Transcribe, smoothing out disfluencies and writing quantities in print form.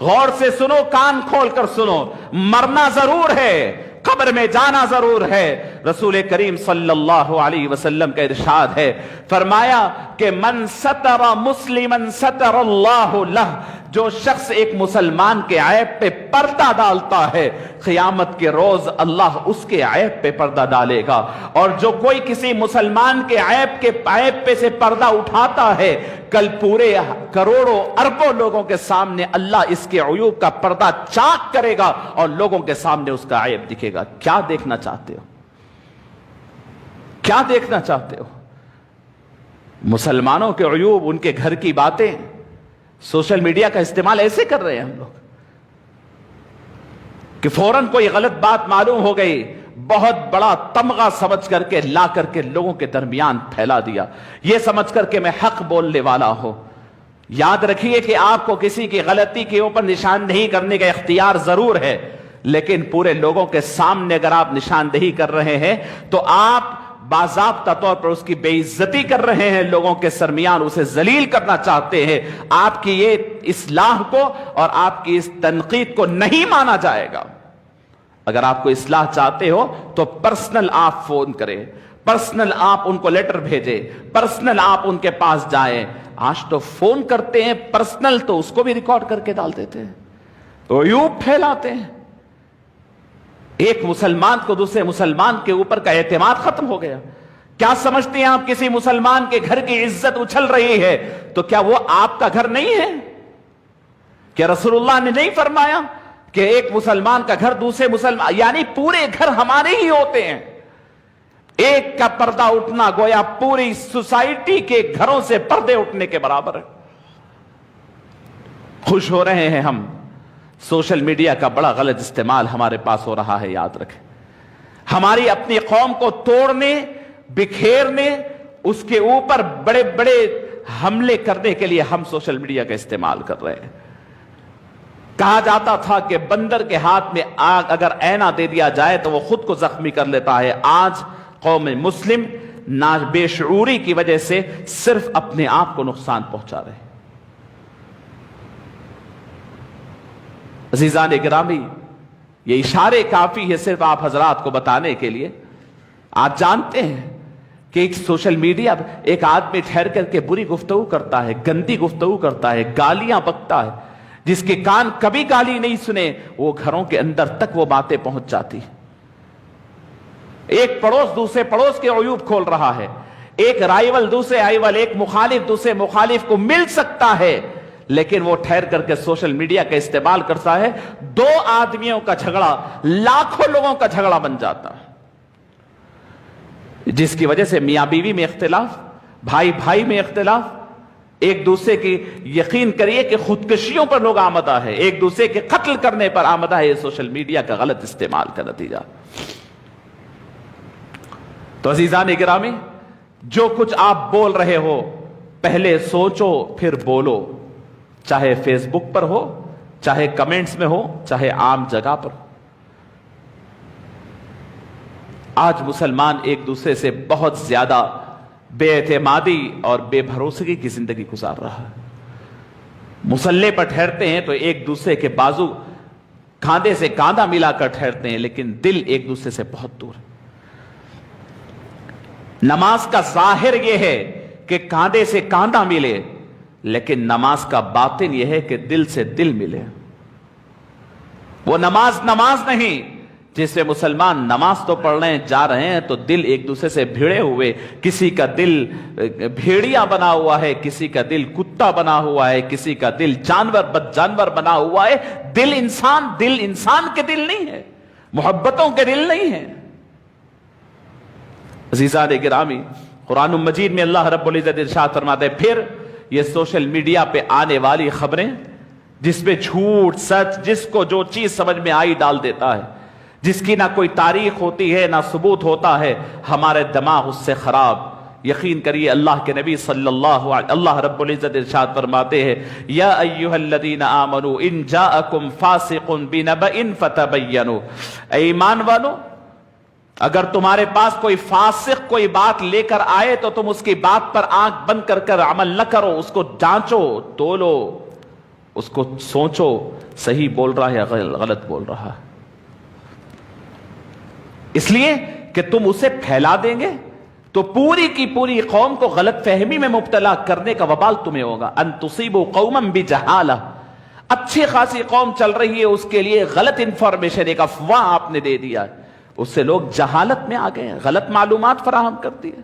غور سے سنو، کان کھول کر سنو، مرنا ضرور ہے، قبر میں جانا ضرور ہے۔ رسول کریم صلی اللہ علیہ وسلم کا ارشاد ہے، فرمایا کہ من ستر مسلما ستر اللہ لہ، جو شخص ایک مسلمان کے عیب پہ پردہ ڈالتا ہے، قیامت کے روز اللہ اس کے عیب پہ پردہ ڈالے گا، اور جو کوئی کسی مسلمان کے عیب پہ سے پردہ اٹھاتا ہے، کل پورے کروڑوں اربوں لوگوں کے سامنے اللہ اس کے عیوب کا پردہ چاک کرے گا اور لوگوں کے سامنے اس کا عیب دکھے گا۔ کیا دیکھنا چاہتے ہو؟ کیا دیکھنا چاہتے ہو؟ مسلمانوں کے عیوب، ان کے گھر کی باتیں، سوشل میڈیا کا استعمال ایسے کر رہے ہیں ہم لوگ کہ فوراً کوئی غلط بات معلوم ہو گئی، بہت بڑا تمغہ سمجھ کر کے لا کر کے لوگوں کے درمیان پھیلا دیا، یہ سمجھ کر کے میں حق بولنے والا ہوں۔ یاد رکھیے کہ آپ کو کسی کی غلطی کے اوپر نشاندہی کرنے کا اختیار ضرور ہے، لیکن پورے لوگوں کے سامنے اگر آپ نشاندہی کر رہے ہیں تو آپ باضابطہ طور پر اس کی بے عزتی کر رہے ہیں، لوگوں کے درمیان اسے ذلیل کرنا چاہتے ہیں۔ آپ کی یہ اصلاح کو اور آپ کی اس تنقید کو نہیں مانا جائے گا۔ اگر آپ کو اصلاح چاہتے ہو تو پرسنل آپ فون کریں، پرسنل آپ ان کو لیٹر بھیجیں، پرسنل آپ ان کے پاس جائیں۔ آج تو فون کرتے ہیں پرسنل تو اس کو بھی ریکارڈ کر کے ڈال دیتے ہیں، تو عیوب پھیلاتے ہیں۔ ایک مسلمان کو دوسرے مسلمان کے اوپر کا اعتماد ختم ہو گیا۔ کیا سمجھتے ہیں آپ کسی مسلمان کے گھر کی عزت اچھل رہی ہے تو کیا وہ آپ کا گھر نہیں ہے؟ کیا رسول اللہ نے نہیں فرمایا کہ ایک مسلمان کا گھر دوسرے مسلمان، یعنی پورے گھر ہمارے ہی ہوتے ہیں؟ ایک کا پردہ اٹھنا گویا پوری سوسائٹی کے گھروں سے پردے اٹھنے کے برابر ہے۔ خوش ہو رہے ہیں ہم، سوشل میڈیا کا بڑا غلط استعمال ہمارے پاس ہو رہا ہے، یاد رکھیں۔ ہماری اپنی قوم کو توڑنے، بکھیرنے، اس کے اوپر بڑے بڑے حملے کرنے کے لیے ہم سوشل میڈیا کا استعمال کر رہے ہیں۔ کہا جاتا تھا کہ بندر کے ہاتھ میں آگ اگر اینا دے دیا جائے تو وہ خود کو زخمی کر لیتا ہے۔ آج قوم مسلم بے شعوری کی وجہ سے صرف اپنے آپ کو نقصان پہنچا رہے ہیں۔ عزیزان گرامی، یہ اشارے کافی ہے صرف آپ حضرات کو بتانے کے لیے۔ آپ جانتے ہیں کہ ایک سوشل میڈیا، ایک آدمی ٹھہر کر کے بری گفتگو کرتا ہے، گندی گفتگو کرتا ہے، گالیاں بکتا ہے، جس کے کان کبھی گالی نہیں سنے، وہ گھروں کے اندر تک وہ باتیں پہنچ جاتی۔ ایک پڑوس دوسرے پڑوس کے عیوب کھول رہا ہے، ایک رائیول دوسرے رائیول، ایک مخالف دوسرے مخالف کو مل سکتا ہے، لیکن وہ ٹھہر کر کے سوشل میڈیا کا استعمال کرتا ہے، دو آدمیوں کا جھگڑا لاکھوں لوگوں کا جھگڑا بن جاتا ہے، جس کی وجہ سے میاں بیوی میں اختلاف، بھائی بھائی میں اختلاف، ایک دوسرے کی یقین کریے کہ خودکشیوں پر لوگ آمدہ ہے، ایک دوسرے کے قتل کرنے پر آمدہ ہے۔ یہ سوشل میڈیا کا غلط استعمال کا نتیجہ۔ تو عزیزان گرامی، جو کچھ آپ بول رہے ہو پہلے سوچو پھر بولو، چاہے فیس بک پر ہو، چاہے کمنٹس میں ہو، چاہے عام جگہ پر ہو۔ آج مسلمان ایک دوسرے سے بہت زیادہ بے اعتمادی اور بے بھروسگی کی زندگی گزار رہا ہے۔ مصلے پر ٹھہرتے ہیں تو ایک دوسرے کے بازو کاندھے سے کاندھا ملا کر ٹھہرتے ہیں، لیکن دل ایک دوسرے سے بہت دور ہے۔ نماز کا ظاہر یہ ہے کہ کاندھے سے کاندھا ملے، لیکن نماز کا باطن یہ ہے کہ دل سے دل ملے۔ وہ نماز نہیں جس میں مسلمان نماز تو پڑھنے جا رہے ہیں تو دل ایک دوسرے سے بھیڑے ہوئے، کسی کا دل بھیڑیا بنا ہوا ہے، کسی کا دل کتا بنا ہوا ہے، کسی کا دل بد جانور بنا ہوا ہے۔ دل انسان کے دل نہیں ہے، محبتوں کے دل نہیں ہے۔ عزیزان گرامی، قرآن مجید میں اللہ رب العزت ارشاد فرماتے ہیں، پھر یہ سوشل میڈیا پہ آنے والی خبریں جس پہ جھوٹ سچ جس کو جو چیز سمجھ میں آئی ڈال دیتا ہے، جس کی نہ کوئی تاریخ ہوتی ہے نہ ثبوت ہوتا ہے، ہمارے دماغ اس سے خراب۔ یقین کریے اللہ کے نبی صلی اللہ رب العزت ارشاد فرماتے ہیں، یا ایھا الذین آمنوا ان جاءکم فاسق بنبأ فتبینوا، اے ایمان والو، اگر تمہارے پاس کوئی فاسق کوئی بات لے کر آئے تو تم اس کی بات پر آنکھ بند کر عمل نہ کرو، اس کو جانچو تولو۔ اس کو سوچو صحیح بول رہا ہے یا غلط بول رہا ہے. اس لیے کہ تم اسے پھیلا دیں گے تو پوری کی پوری قوم کو غلط فہمی میں مبتلا کرنے کا وبال تمہیں ہوگا. ان تصیبوا قوما بجہالہ، اچھی خاصی قوم چل رہی ہے، اس کے لیے غلط انفارمیشن، ایک افواہ آپ نے دے دیا، اس سے لوگ جہالت میں آ گئے، غلط معلومات فراہم کر دی ہے.